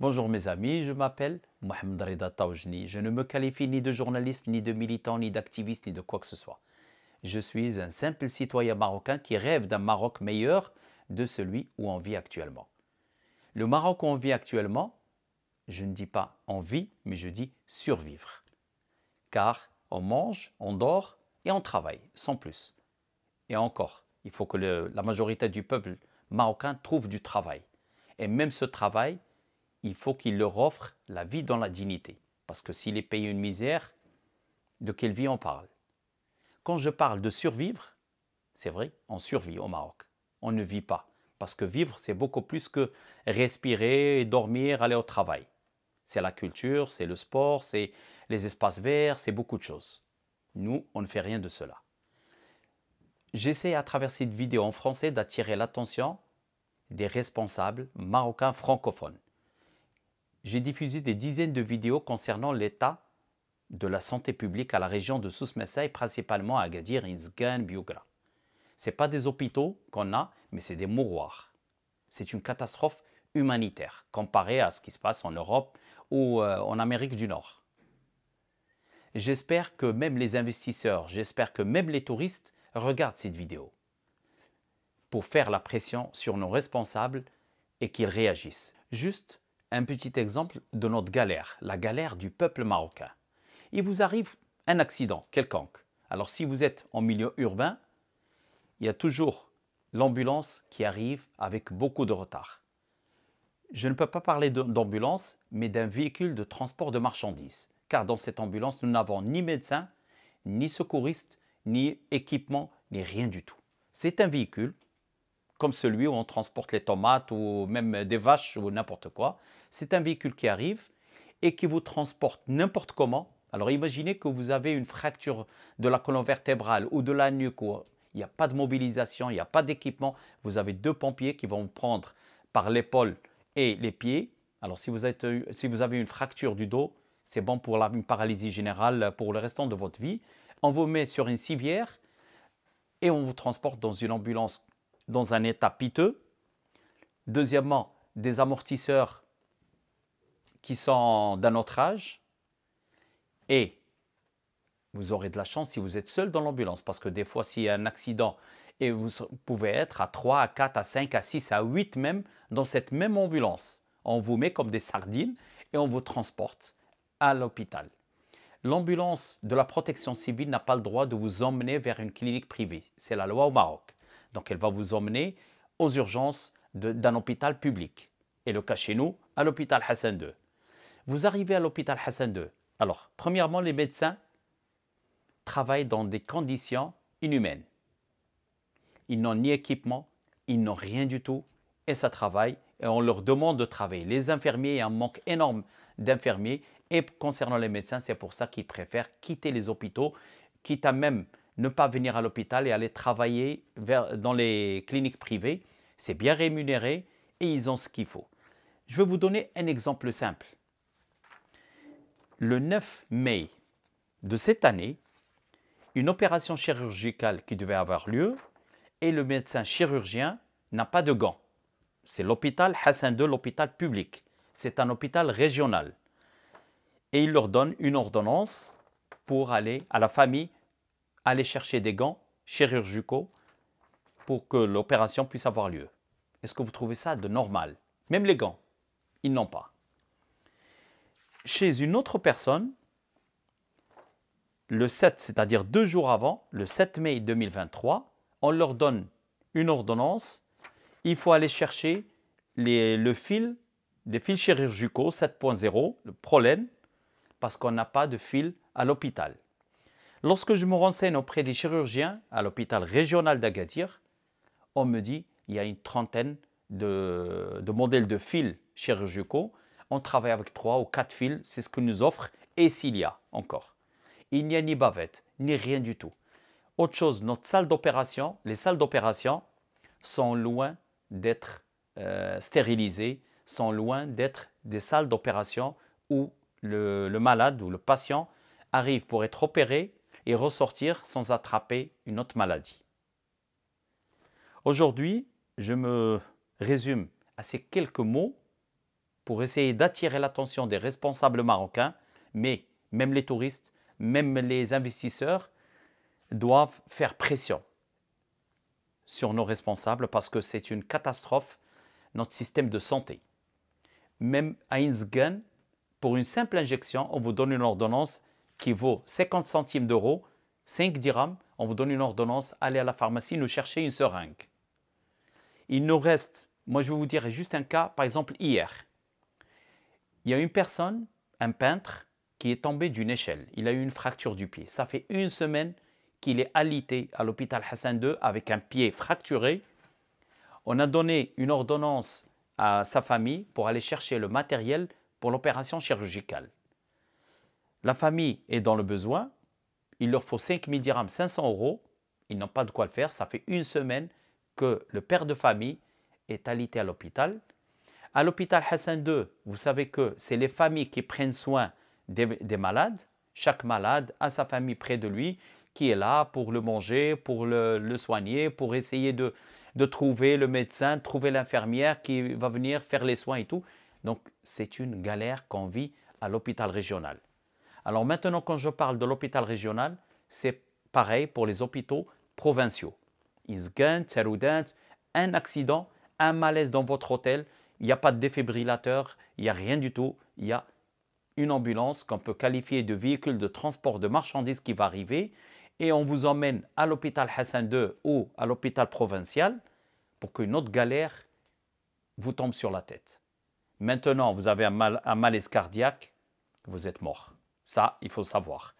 Bonjour mes amis, je m'appelle Mohamed Reda Taoujni. Je ne me qualifie ni de journaliste, ni de militant, ni d'activiste, ni de quoi que ce soit. Je suis un simple citoyen marocain qui rêve d'un Maroc meilleur de celui où on vit actuellement. Le Maroc où on vit actuellement, je ne dis pas on vit, mais je dis survivre. Car on mange, on dort et on travaille, sans plus. Et encore, il faut que la majorité du peuple marocain trouve du travail. Et même ce travail, il faut qu'il leur offre la vie dans la dignité. Parce que s'il est payé une misère, de quelle vie on parle? Quand je parle de survivre, c'est vrai, on survit au Maroc. On ne vit pas. Parce que vivre, c'est beaucoup plus que respirer, dormir, aller au travail. C'est la culture, c'est le sport, c'est les espaces verts, c'est beaucoup de choses. Nous, on ne fait rien de cela. J'essaie à travers cette vidéo en français d'attirer l'attention des responsables marocains francophones. J'ai diffusé des dizaines de vidéos concernant l'état de la santé publique à la région de Souss-Messa et principalement à Agadir, Inzgan, Biougra. Ce n'est pas des hôpitaux qu'on a, mais c'est des mouroirs. C'est une catastrophe humanitaire comparée à ce qui se passe en Europe ou en Amérique du Nord. J'espère que même les investisseurs, j'espère que même les touristes regardent cette vidéo pour faire la pression sur nos responsables et qu'ils réagissent. Juste un petit exemple de notre galère, la galère du peuple marocain. Il vous arrive un accident quelconque. Alors si vous êtes en milieu urbain, il y a toujours l'ambulance qui arrive avec beaucoup de retard. Je ne peux pas parler d'ambulance, mais d'un véhicule de transport de marchandises. Car dans cette ambulance, nous n'avons ni médecin, ni secouriste, ni équipement, ni rien du tout. C'est un véhicule comme celui où on transporte les tomates ou même des vaches ou n'importe quoi. C'est un véhicule qui arrive et qui vous transporte n'importe comment. Alors imaginez que vous avez une fracture de la colonne vertébrale ou de la nuque, où il n'y a pas de mobilisation, il n'y a pas d'équipement. Vous avez deux pompiers qui vont vous prendre par l'épaule et les pieds. Alors si vous avez une fracture du dos, c'est bon pour une paralysie générale pour le restant de votre vie. On vous met sur une civière et on vous transporte dans une ambulance dans un état piteux. Deuxièmement, des amortisseurs qui sont d'un autre âge. Et vous aurez de la chance si vous êtes seul dans l'ambulance, parce que des fois, s'il y a un accident, et vous pouvez être à 3, à 4, à 5, à 6, à 8 même, dans cette même ambulance. On vous met comme des sardines et on vous transporte à l'hôpital. L'ambulance de la protection civile n'a pas le droit de vous emmener vers une clinique privée. C'est la loi au Maroc. Donc elle va vous emmener aux urgences d'un hôpital public. Et le cas chez nous, à l'hôpital Hassan II. Vous arrivez à l'hôpital Hassan II. Alors, premièrement, les médecins travaillent dans des conditions inhumaines. Ils n'ont ni équipement, ils n'ont rien du tout, et ça travaille, et on leur demande de travailler. Les infirmiers, il y a un manque énorme d'infirmiers, et concernant les médecins, c'est pour ça qu'ils préfèrent quitter les hôpitaux, quitte à même ne pas venir à l'hôpital et aller travailler dans les cliniques privées. C'est bien rémunéré et ils ont ce qu'il faut. Je vais vous donner un exemple simple. Le 9 mai de cette année, une opération chirurgicale qui devait avoir lieu et le médecin chirurgien n'a pas de gants. C'est l'hôpital Hassan II, l'hôpital public. C'est un hôpital régional. Et il leur donne une ordonnance pour aller à la famille, aller chercher des gants chirurgicaux pour que l'opération puisse avoir lieu. Est-ce que vous trouvez ça de normal? Même les gants, ils n'ont pas. Chez une autre personne, le 7, c'est-à-dire 2 jours avant, le 7 mai 2023, on leur donne une ordonnance. Il faut aller chercher des fils chirurgicaux 7.0, le prolène, parce qu'on n'a pas de fil à l'hôpital. Lorsque je me renseigne auprès des chirurgiens à l'hôpital régional d'Agadir, on me dit qu'il y a une trentaine de modèles de fils chirurgicaux. On travaille avec 3 ou 4 fils, c'est ce que nous offre, et s'il y a encore. Il n'y a ni bavette, ni rien du tout. Autre chose, notre salle d'opération, les salles d'opération sont loin d'être stérilisées, sont loin d'être des salles d'opération où le malade ou le patient arrive pour être opéré et ressortir sans attraper une autre maladie. Aujourd'hui, je me résume à ces quelques mots pour essayer d'attirer l'attention des responsables marocains, mais même les touristes, même les investisseurs doivent faire pression sur nos responsables parce que c'est une catastrophe, notre système de santé. Même à Inzgan, pour une simple injection, on vous donne une ordonnance qui vaut 50 centimes d'euros, 5 dirhams, on vous donne une ordonnance, allez à la pharmacie, nous chercher une seringue. Il nous reste, moi je vais vous dire juste un cas, par exemple hier, il y a une personne, un peintre, qui est tombé d'une échelle, il a eu une fracture du pied. Ça fait une semaine qu'il est alité à l'hôpital Hassan II avec un pied fracturé. On a donné une ordonnance à sa famille pour aller chercher le matériel pour l'opération chirurgicale. La famille est dans le besoin, il leur faut 5 000 dirhams, 500 euros, ils n'ont pas de quoi le faire, ça fait une semaine que le père de famille est alité à l'hôpital. À l'hôpital Hassan II, vous savez que c'est les familles qui prennent soin des malades, chaque malade a sa famille près de lui, qui est là pour le manger, pour le soigner, pour essayer de trouver le médecin, trouver l'infirmière qui va venir faire les soins et tout. Donc, c'est une galère qu'on vit à l'hôpital régional. Alors maintenant, quand je parle de l'hôpital régional, c'est pareil pour les hôpitaux provinciaux. Izgan, Tsaroudant, un accident, un malaise dans votre hôtel, il n'y a pas de défibrillateur, il n'y a rien du tout, il y a une ambulance qu'on peut qualifier de véhicule de transport de marchandises qui va arriver et on vous emmène à l'hôpital Hassan II ou à l'hôpital provincial pour qu'une autre galère vous tombe sur la tête. Maintenant, vous avez un malaise cardiaque, vous êtes mort. Ça, il faut savoir.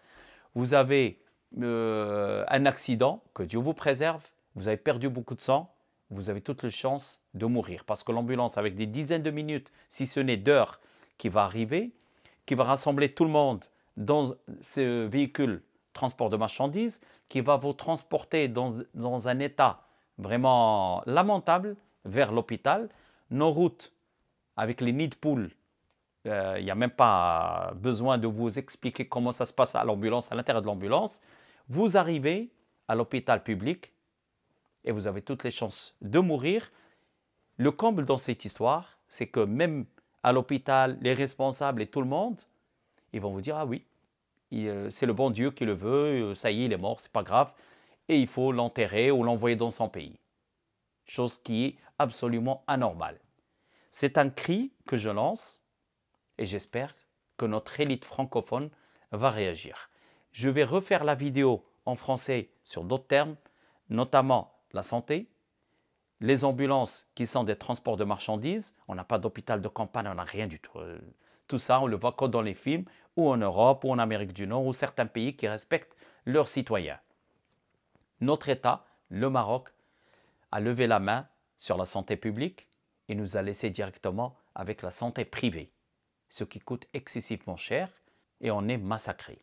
Vous avez un accident, que Dieu vous préserve, vous avez perdu beaucoup de sang, vous avez toutes les chances de mourir parce que l'ambulance, avec des dizaines de minutes, si ce n'est d'heures, qui va arriver, qui va rassembler tout le monde dans ce véhicule transport de marchandises, qui va vous transporter dans un état vraiment lamentable vers l'hôpital. Nos routes, avec les nids de poules, il n'y a même pas besoin de vous expliquer comment ça se passe à l'ambulance, à l'intérieur de l'ambulance. Vous arrivez à l'hôpital public et vous avez toutes les chances de mourir. Le comble dans cette histoire, c'est que même à l'hôpital, les responsables et tout le monde, ils vont vous dire « Ah oui, c'est le bon Dieu qui le veut, ça y est, il est mort, c'est pas grave, et il faut l'enterrer ou l'envoyer dans son pays. » Chose qui est absolument anormale. C'est un cri que je lance et j'espère que notre élite francophone va réagir. Je vais refaire la vidéo en français sur d'autres termes, notamment la santé, les ambulances qui sont des transports de marchandises. On n'a pas d'hôpital de campagne, on n'a rien du tout. Tout ça, on le voit que dans les films, ou en Europe, ou en Amérique du Nord, ou certains pays qui respectent leurs citoyens. Notre État, le Maroc, a levé la main sur la santé publique et nous a laissé directement avec la santé privée, ce qui coûte excessivement cher et on est massacré.